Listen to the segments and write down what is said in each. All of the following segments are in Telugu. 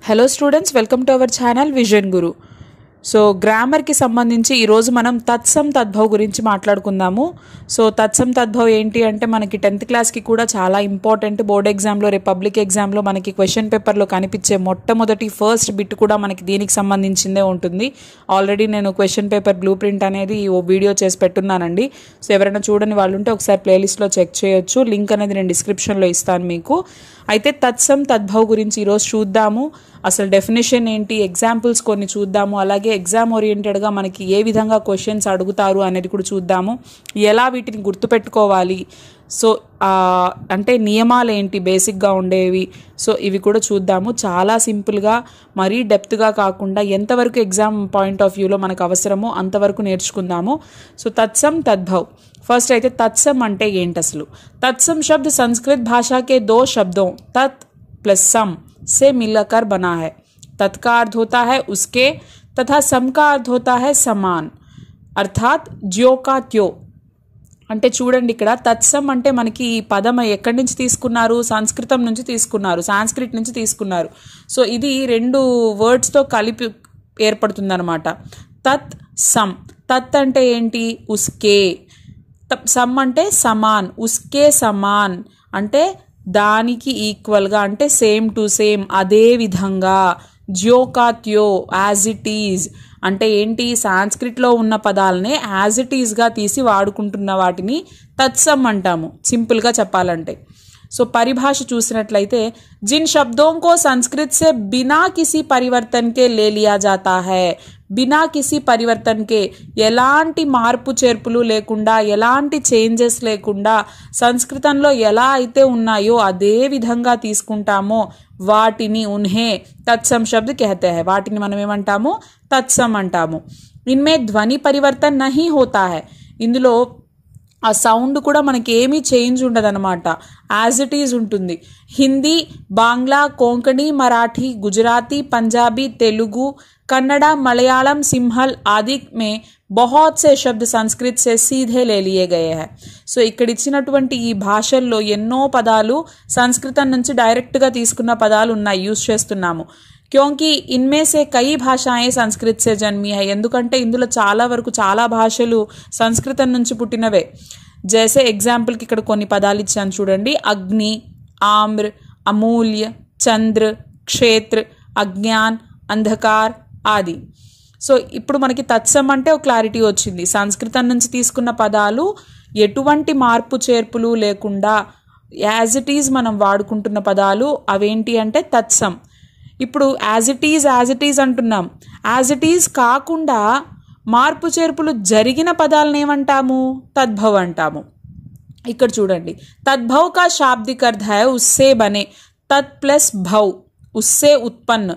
Hello students, welcome to our channel vision guru. So గ్రామర్కి సంబంధించి ఈరోజు మనం తత్సం తద్భవ్ గురించి మాట్లాడుకుందాము. సో తత్సం తద్భవ్ ఏంటి అంటే మనకి 10th క్లాస్కి కూడా చాలా ఇంపార్టెంట్. బోర్డ్ ఎగ్జామ్లో, రేపు పబ్లిక్ ఎగ్జామ్లో మనకి క్వశ్చన్ పేపర్లో కనిపించే మొట్టమొదటి ఫస్ట్ బిట్ కూడా మనకి దీనికి సంబంధించిందే ఉంటుంది. ఆల్రెడీ నేను క్వశ్చన్ పేపర్ బ్లూ ప్రింట్ అనేది ఓ వీడియో చేసి పెట్టున్నానండి. సో ఎవరైనా చూడని వాళ్ళు ఉంటే ఒకసారి ప్లేలిస్ట్లో చెక్ చేయొచ్చు. లింక్ అనేది నేను డిస్క్రిప్షన్లో ఇస్తాను మీకు. అయితే తత్సం తద్భవ్ గురించి ఈరోజు చూద్దాము. అసలు డెఫినేషన్ ఏంటి, ఎగ్జాంపుల్స్ కొన్ని చూద్దాము. అలాగే ఎగ్జామ్ ఓరియంటెడ్గా మనకి ఏ విధంగా క్వశ్చన్స్ అడుగుతారు అనేది కూడా చూద్దాము. ఎలా వీటిని గుర్తుపెట్టుకోవాలి, సో అంటే నియమాలు ఏంటి బేసిక్గా ఉండేవి, సో ఇవి కూడా చూద్దాము. చాలా సింపుల్గా, మరీ డెప్త్గా కాకుండా ఎంతవరకు ఎగ్జామ్ పాయింట్ ఆఫ్ వ్యూలో మనకు అవసరమో అంతవరకు నేర్చుకుందాము. సో తత్సం తద్భవ్. फर्स्ट అయితే तत्सम అంటే ఏంటి అసలు. तत्सम शब्द संस्कृत भाषा के दो शब्दों तत् प्लस सम से मिलकर बना है. तत् का अर्थ होता है उसके तथा सम का अर्थ होता है समान, अर्थात ज्यो का त्यो. అంటే చూడండి, ఇక్కడ తత్సం అంటే మనకి ఈ పదం ఎక్కడి నుంచి తీసుకున్నారు, సంస్కృతం నుంచి తీసుకున్నారు, సాంస్క్రిట్ నుంచి తీసుకున్నారు. సో ఇది రెండు వర్డ్స్తో కలిపి ఏర్పడుతుందన్నమాట. తత్ సమ్. తత్ అంటే ఏంటి, ఉస్కే. సమ్ అంటే సమాన్, ఉస్కే సమాన్ అంటే దానికి ఈక్వల్గా, అంటే సేమ్ టు సేమ్, అదే విధంగా. జ్యో కా త్యో, యాజ్ ఇట్ ఈజ్ అంటే ఏంటి, సాంస్క్రిట్లో ఉన్న పదాలనే యాజ్ ఇట్ ఈజ్గా తీసి వాడుకుంటున్న వాటిని తత్సమ్ అంటాము, సింపుల్గా చెప్పాలంటే. సో పరిభాష చూసినట్లయితే, जिन शब्दों को संस्कृत से बिना किसी परिवर्तन के ले लिया जाता है, బినా కిసి పరివర్తన్కే, ఎలాంటి మార్పు చేర్పులు లేకుండా, ఎలాంటి చేంజెస్ లేకుండా సంస్కృతంలో ఎలా అయితే ఉన్నాయో అదే విధంగా తీసుకుంటామో వాటిని ఉన్హే తత్సం శబ్ద కహతే హై, వాటిని మనం ఏమంటాము, తత్సం అంటాము. ఇన్మే ధ్వని పరివర్తన్ నహీ హోతా హై, ఇందులో ఆ సౌండ్ కూడా మనకి ఏమీ చేంజ్ ఉండదు అనమాట, యాజ్ ఇట్ ఈజ్ ఉంటుంది. హిందీ, బాంగ్లా, కోంకణి, మరాఠీ, గుజరాతీ, పంజాబీ, తెలుగు, कन्नड़ा, मलयालम, सिंहल आदि में बहुत से शब्द संस्कृत से सीधे ले लिए गए हैं. సో ఇక్కడ ఇచ్చినటువంటి ఈ భాషల్లో ఎన్నో పదాలు సంస్కృతం నుంచి డైరెక్ట్గా తీసుకున్న పదాలు ఉన్నాయి, యూజ్ చేస్తున్నాము. క్యోంకి ఇన్మే సే కై భాషాయే సంస్కృత్ సే జన్మి హై, ఎందుకంటే ఇందులో చాలా వరకు చాలా భాషలు సంస్కృతం నుంచి పుట్టినవే. జైసే ఎగ్జాంపుల్కి ఇక్కడ కొన్ని పదాలు ఇచ్చాను చూడండి. అగ్ని, ఆమ్ర, అమూల్య, చంద్ర, క్షేత్ర, అజ్ఞాన్, అంధకార్ ఆది. సో ఇప్పుడు మనకి తత్సం అంటే ఒక క్లారిటీ వచ్చింది. సంస్కృతం నుంచి తీసుకున్న పదాలు ఎటువంటి మార్పు చేర్పులు లేకుండా యాజ్ ఇట్ ఈజ్ మనం వాడుకుంటున్న పదాలు అవేంటి అంటే తత్సం. ఇప్పుడు యాజ్ ఇట్ ఈజ్ అంటున్నాం. యాజ్ ఇట్ ఈజ్ కాకుండా మార్పు చేర్పులు జరిగిన పదాలను ఏమంటాము, తద్భవ్ అంటాము. ఇక్కడ చూడండి, తద్భవ్ కా శాబ్దిక్ అర్థ హై ఉస్సే బనే, తత్ ప్లస్ భవ్ ఉస్సే ఉత్పन्न,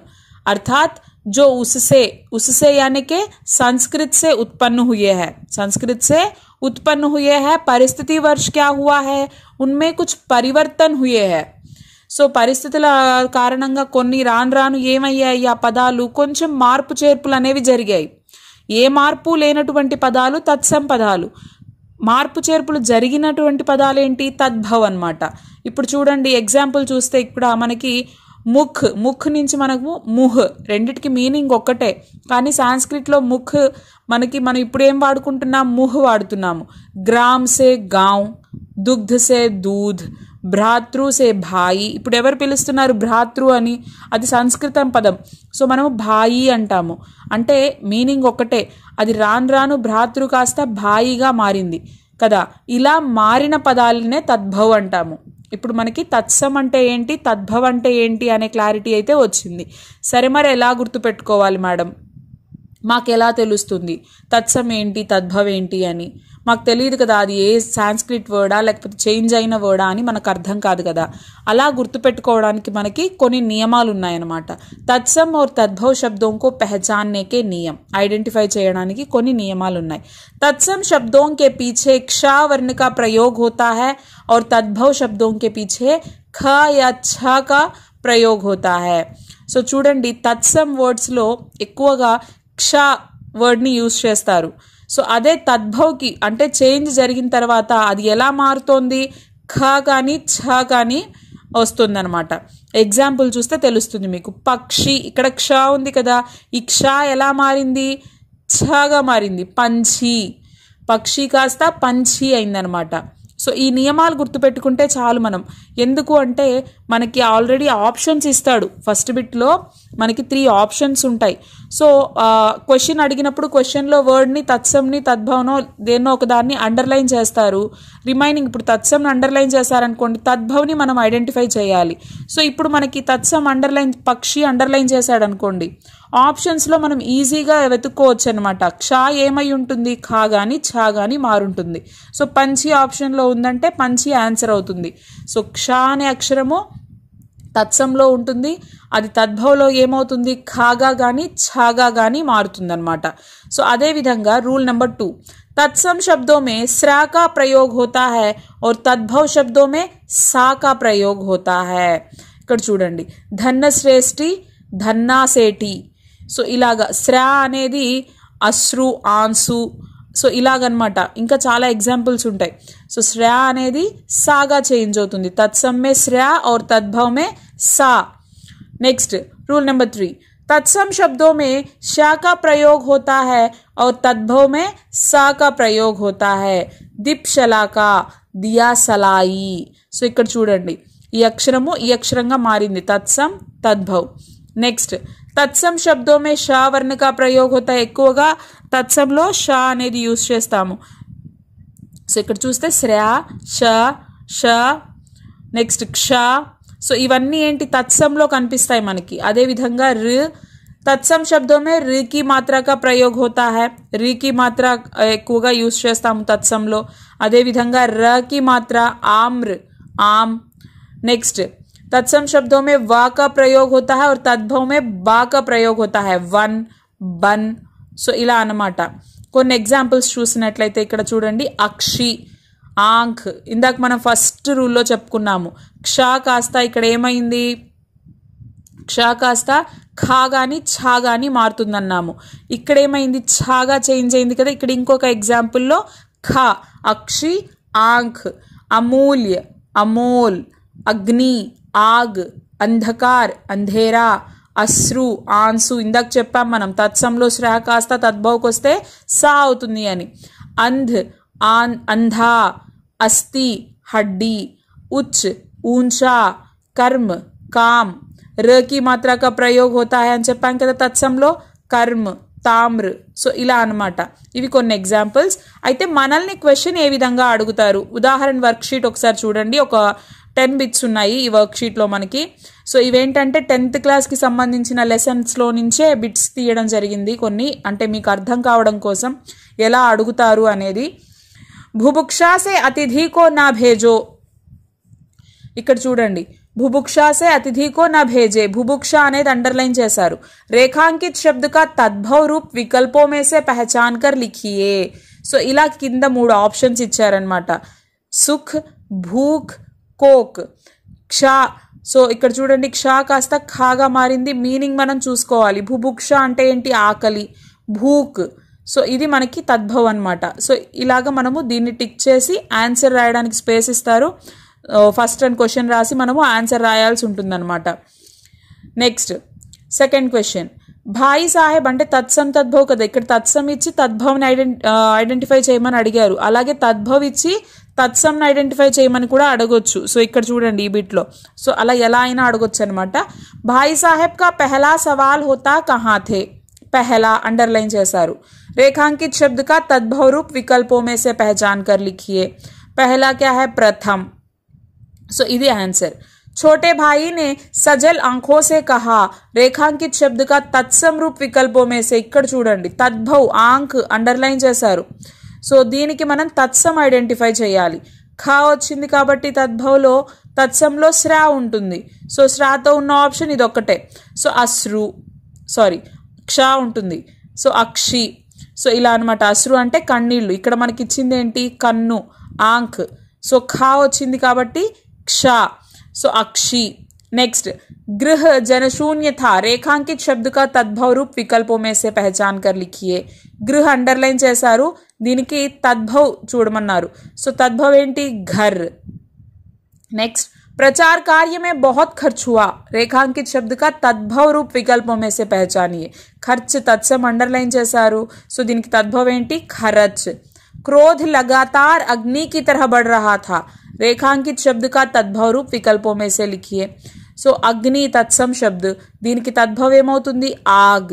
अर्थात जो उससे यानी के संस्कृत से उत्पन्न हुए हैं, संस्कृत से उत्पन्न हुए हैं. परिस्थिति वर्ष क्या हुआ है, उनमें कुछ परिवर्तन हुए हैं. సో పరిస్థితుల కారణంగా కొన్ని రాను ఏమయ్యాయి, ఆ పదాలు కొంచెం మార్పు చేర్పులు అనేవి జరిగాయి. ఏ మార్పు లేనటువంటి పదాలు తత్సం పదాలు, మార్పు చేర్పులు జరిగినటువంటి పదాలు ఏంటి, తద్భవ్ అన్నమాట. ఇప్పుడు చూడండి ఎగ్జాంపుల్ చూస్తే, ఇక్కడ మనకి ముఖ్ నుంచి మనకు ముహ్, రెండిటికి మీనింగ్ ఒక్కటే, కానీ సాంస్క్రిట్లో ముఖ్ మనకి, మనం ఇప్పుడు ఏం వాడుకుంటున్నాం, ముహ్ వాడుతున్నాము. గ్రామ్ సే గావ్, దుగ్ధ సే దూధ్, భ్రాతృ సే భాయి. ఇప్పుడు ఎవరు పిలుస్తున్నారు భ్రాతృ అని, అది సంస్కృతం పదం. సో మనము భాయి అంటాము, అంటే మీనింగ్ ఒక్కటే. అది రాను భ్రాతృ కాస్త భాయిగా మారింది కదా. ఇలా మారిన పదాలనే తద్భవ్ అంటాము. ఇప్పుడు మనకి తత్సం అంటే ఏంటి, తద్భవ్ అంటే ఏంటి అనే క్లారిటీ అయితే వచ్చింది. సరే, మరి ఎలా గుర్తుపెట్టుకోవాలి మేడం, మాకు ఎలా తెలుస్తుంది తత్సం ఏంటి తద్భవ్ ఏంటి అని? మాకు తెలియదు కదా, అది ఏ సాంస్క్రిట్ వర్డా లేకపోతే చేంజ్ అయిన వర్డా అని మనకు అర్థం కాదు కదా. అలా గుర్తుపెట్టుకోవడానికి మనకి కొన్ని నియమాలు ఉన్నాయన్నమాట. తత్సం और तद्भव शब्दों को पहचानने के नियम, ఐడెంటిఫై చేయడానికి కొన్ని నియమాలు ఉన్నాయి. तत्सम शब्दों के पीछे क्ष वर्ण का प्रयोग होता है और तद्भव शब्दों के पीछे ख या छ का प्रयोग होता है. సో చూడండి, తత్సం వర్డ్స్లో ఎక్కువగా క్ష వర్డ్ని యూజ్ చేస్తారు. సో అదే తద్భవ్కి, అంటే చేంజ్ జరిగిన తర్వాత అది ఎలా మారుతోంది, ఖ కానీ ఛ కానీ వస్తుందన్నమాట. ఎగ్జాంపుల్ చూస్తే తెలుస్తుంది మీకు. పక్షి, ఇక్కడ క్ష ఉంది కదా, ఈ క్ష ఎలా మారింది, ఛగా మారింది. పంచి, పక్షి కాస్త పంచి అయిందనమాట. సో ఈ నియమాలు గుర్తుపెట్టుకుంటే చాలు మనం. ఎందుకు అంటే మనకి ఆల్రెడీ ఆప్షన్స్ ఇస్తాడు. ఫస్ట్ బిట్లో మనకి 3 ఆప్షన్స్ ఉంటాయి. సో క్వశ్చన్ అడిగినప్పుడు క్వశ్చన్లో వర్డ్ని, తత్సంని, తద్భవనో దేన్నో ఒకదాన్ని అండర్లైన్ చేస్తారు. రిమైనింగ్ ఇప్పుడు తత్సంని అండర్లైన్ చేశారనుకోండి, తద్భవ్ని మనం ఐడెంటిఫై చేయాలి. సో ఇప్పుడు మనకి తత్సం అండర్లైన్, పక్షి అండర్లైన్ చేశాడు అనుకోండి, ఆప్షన్స్లో మనం ఈజీగా వెతుక్కోవచ్చు అనమాట. క్ష ఏమై ఉంటుంది, ఖా కానీ ఛా కానీ మారుంటుంది. సో పంచి ఆప్షన్లో ఉందంటే పంచి ఆన్సర్ అవుతుంది. సో క్ష అనే అక్షరము తత్సంలో ఉంటుంది, అది తద్భవలో ఏమవుతుంది, ఖాగా కానీ ఛాగా కానీ మారుతుంది అనమాట. సో అదేవిధంగా రూల్ నెంబర్ 2, तत्सम शब्दों में स्रा का प्रयोग होता है और तद्भव शब्दों में सा का प्रयोग होता है. ఇక్కడ చూడండి, ధన్నశ్రేష్ఠి, ధన్నాసేటి. సో ఇలాగా స్రా అనేది అశ్రు, ఆన్సు, సో ఇలాగనమాట. ఇంకా చాలా ఎగ్జాంపుల్స్ ఉంటాయి. సో స్రా అనేది సాగా చేంజ్ అవుతుంది. तत्सम में स्रा और तद्भव में सा. नेक्स्ट रूल नंबर 3, तत्सम शब्दों में शा का प्रयोग होता है और तद्भव में सा का प्रयोग होता है. दिप्शलाका, दिया सलाई. సో ఇక్కడ చూడండి, ఈ అక్షరము ఈ అక్షరంగా మారింది. తత్సం, తద్భవ్. నెక్స్ట్ తత్సం శబ్దోं में షా వర్ణ का प्रयोग होता है. ఎక్కువగా తత్సంలో షా అనేది యూజ్ చేస్తాము. సో ఇక్కడ చూస్తే శ్రా, ష, ష, నెక్స్ట్ క్ష. సో ఇవన్నీ ఏంటి, తత్సంలో కనిపిస్తాయి మనకి. అదేవిధంగా రు, तत्सम शब्दों में री की मात्रा का प्रयोग होता है. రీ की मात्रा ఎక్కువగా యూజ్ చేస్తాము తత్సంలో. అదేవిధంగా ర की मात्रा आम्र, आम. नेक्स्ट तत्सम शब्दों में वा का प्रयोग होता है और तद्भव में बा का प्रयोग होता है. वन, बन. సో ఇలా అన్నమాట. కొన్ని ఎగ్జాంపుల్స్ చూసినట్లయితే ఇక్కడ చూడండి, అక్షి, ఆంఖ్. ఇందాక మనం ఫస్ట్ రూల్లో చెప్పుకున్నాము. క్ష కాస్త ఇక్కడ ఏమైంది, క్ష కాస్త ఖా కానీ ఛా కానీ మారుతుందన్నాము. ఇక్కడ ఏమైంది, ఛాగా చేంజ్ అయింది కదా. ఇక్కడ ఇంకొక ఎగ్జాంపుల్లో ఖ, అక్షి, ఆంఖ్. అమూల్య, అమోల్. అగ్ని, ఆగ్. అంధకార్, అంధేరా. అశ్రు, ఆన్సు. ఇందాక చెప్పాం మనం, తత్సంలో శ్రా కాస్త తద్భవకు వస్తే సా అవుతుంది అని. అంధ్, అంధా. అస్థి, హడ్డి. ఉచ్, ऊंचा. कर्म, काम. र की मात्रा का प्रयोग होता है అని చెప్పాం కదా తత్సంలో, కర్మ, తామ్ర. సో ఇలా అన్నమాట. ఇవి కొన్ని ఎగ్జాంపుల్స్. అయితే మనల్ని క్వశ్చన్ ఏ విధంగా అడుగుతారు, ఉదాహరణ వర్క్షీట్ ఒకసారి చూడండి. ఒక 10 బిట్స్ ఉన్నాయి ఈ వర్క్షీట్లో మనకి. సో ఇవేంటంటే 10th క్లాస్కి సంబంధించిన లెసన్స్లో నుంచే బిట్స్ తీయడం జరిగింది కొన్ని, అంటే మీకు అర్థం కావడం కోసం ఎలా అడుగుతారు అనేది. భుభుక్షా సే అతిథి కో నా భేజో. ఇక్కడ చూడండి, భుభుక్షా సే అతిథి కో నా భేజే. భుభుక్షా అనేది అండర్లైన్ చేశారు. రేఖాంకిత్ శబ్ద కా తద్భవ రూప్ వికల్పో మే సే పహచాన్ కర్ లిఖియే. సో ఇలా కింద 3 ఆప్షన్స్ ఇచ్చారనమాట. సుఖ్, భూక్, కోక్. క్షా. సో ఇక్కడ చూడండి, క్షా కాస్త ఖాగా మారింది. మీనింగ్ మనం చూసుకోవాలి. భుభుక్ష అంటే ఏంటి, ఆకలి. భూక్. సో ఇది మనకి తద్భవ్ అనమాట. సో ఇలాగ మనము దీన్ని టిక్ చేసి ఆన్సర్ రాయడానికి స్పేస్ ఇస్తారు. ఫస్ట్ అండ్ క్వశ్చన్ రాసి మనము ఆన్సర్ రాయాల్సి ఉంటుందన్నమాట. Next second question, Bhai Saheb అంటే తత్సం తద్భవ్ కదా. ఇక్కడ తత్సం ఇచ్చి తద్భవ్ని ఐడెంటిఫై చేయమని అడిగారు. అలాగే తద్భవ్ ఇచ్చి తత్సంని ఐడెంటిఫై చేయమని కూడా అడగొచ్చు. సో ఇక్కడ చూడండి ఈ బిట్లో. సో అలా ఎలా అయినా అడగొచ్చు అనమాట. భాయి సాహెబ్ కా పెహలా సవాల్ హోతా కహా థే. పెహలా అండర్లైన్ చేశారు. రేఖాంకిత్ శబ్ద కా తద్భవ రూప్ వికల్పో మే సే పహచాన్ కర్ లిఖియే. పెహలా క్యా హై, ప్రథమ్. సో ఇది ఆన్సర్. छोटे भाई ने सजल आंखों से कहा. रेखांकित शब्द का तत्सम रूप विकल्पों में से ఇక్కడ చూడండి, తద్భవ్, ఆంఖ్ అండర్లైన్ చేశారు. సో దీనికి మనం తత్సం ఐడెంటిఫై చేయాలి. ఖా వచ్చింది కాబట్టి తద్భవ్లో, తత్సంలో శ్రా ఉంటుంది. సో శ్రాతో ఉన్న ఆప్షన్ ఇది ఒక్కటే. సో అశ్రు, సారీ క్ష ఉంటుంది. సో అక్షి. సో ఇలా అనమాట. అశ్రు అంటే కన్నీళ్ళు. ఇక్కడ మనకి ఇచ్చింది ఏంటి, కన్ను, ఆంఖ్. సో ఖా వచ్చింది కాబట్టి క్ష. సో అక్షి. नेक्स्ट, गृह जनशून्य था. रेखांकित शब्द का तद्भव रूप विकल्पों में से पहचान कर लिखिए. गृह अंडरलाइन చేశారు, దీనికి తద్భవ్ చూడమన్నారు. సో తద్భవ్ ఏంటి, ఘర్. నెక్స్ట్, प्रचार कार्य में बहुत खर्च हुआ, रेखांकित शब्द का तद्भव रूप विकल्पों में से पहचानिए। खर्च तत्सम अंडरलाइन చేశారు. సో దీనికి తద్భవం ఏంటి? खर्च। क्रोध लगातार अग्नि की तरह बढ़ रहा था, रेखांकित शब्द का तद्भव रूप विकल्पों में से लिखिए। సో अग्नि तत्सम शब्द, దీనికి తద్భవం ఏమవుతుంది? आग।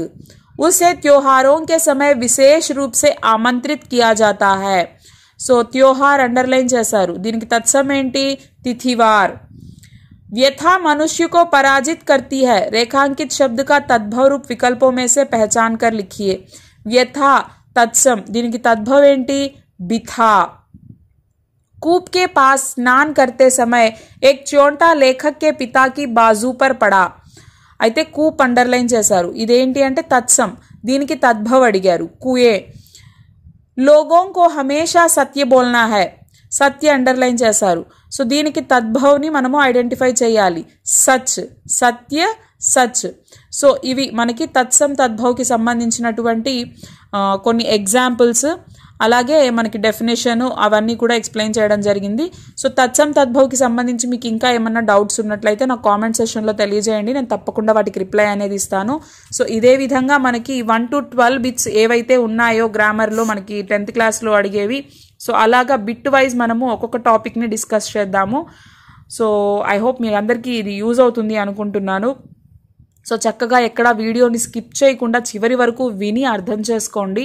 उसे त्योहारों के समय विशेष रूप से आमंत्रित किया जाता है। సో त्योहार अंडरलाइन చేశారు, దీనికి తత్సम ఏంటి? तिथिवार। व्यथा मनुष्य को पराजित करती है, रेखांकित शब्द का तद्भव रूप विकल्पों में से पहचान कर लिखिए। व्यथा तत्सम, దీనికి తద్భవం ఏంటి? बिथा। कूप के पास स्नान करते समय एक चोंटा लेखक के पिता की बाजू पर पड़ा। అయితే కూప్ అండర్లైన్ చేశారు, ఇదేంటి అంటే తత్సం, దీనికి తద్భవ అడిగారు, కుయే। लोगों को हमेशा सत्य बोलना है, సత్య అండర్లైన్ చేశారు। సో దీనికి తద్భవ్ని మనము ఐడెంటిఫై చేయాలి, సచ్, సత్య, సచ్। సో ఇవి మనకి తత్సం తద్భవ్కి సంబంధించినటువంటి కొన్ని ఎగ్జాంపుల్స్, అలాగే మనకి డెఫినేషన్ అవన్నీ కూడా ఎక్స్ప్లెయిన్ చేయడం జరిగింది। సో తత్సం తద్భవ్కి సంబంధించి మీకు ఇంకా ఏమన్నా డౌట్స్ ఉన్నట్లయితే నాకు కామెంట్ సెక్షన్లో తెలియజేయండి, నేను తప్పకుండా వాటికి రిప్లై అనేది ఇస్తాను। సో ఇదే విధంగా మనకి 1 to 12 బిట్స్ ఏవైతే ఉన్నాయో గ్రామర్లో మనకి 10th క్లాస్లో అడిగేవి, సో అలాగా బిట్ వైజ్ మనము ఒక్కొక్క టాపిక్ని డిస్కస్ చేద్దాము। సో ఐ హోప్ మీ అందరికీ ఇది యూజ్ అవుతుంది అనుకుంటున్నాను। సో చక్కగా ఎక్కడ వీడియోని స్కిప్ చేయకుండా చివరి వరకు విని అర్థం చేసుకోండి,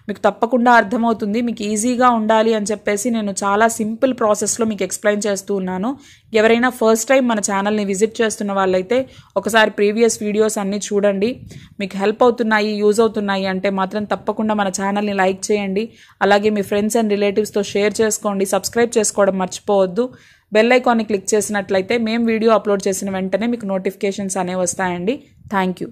మీకు తప్పకుండా అర్థమవుతుంది। మీకు ఈజీగా ఉండాలి అని చెప్పేసి నేను చాలా సింపుల్ ప్రాసెస్లో మీకు ఎక్స్ప్లెయిన్ చేస్తూ ఉన్నాను। ఎవరైనా ఫస్ట్ టైం మన ఛానల్ని విజిట్ చేస్తున్న వాళ్ళైతే ఒకసారి ప్రీవియస్ వీడియోస్ అన్నీ చూడండి, మీకు హెల్ప్ అవుతున్నాయి, యూజ్ అవుతున్నాయి అంటే మాత్రం తప్పకుండా మన ఛానల్ని లైక్ చేయండి, అలాగే మీ ఫ్రెండ్స్ అండ్ రిలేటివ్స్తో షేర్ చేసుకోండి, సబ్స్క్రైబ్ చేసుకోవడం మర్చిపోవద్దు। బెల్ ఐకాన్ని క్లిక్ చేసినట్లయితే మేము వీడియో అప్లోడ్ చేసిన వెంటనే మీకు నోటిఫికేషన్స్ అనేవి వస్తాయండి। Thank you.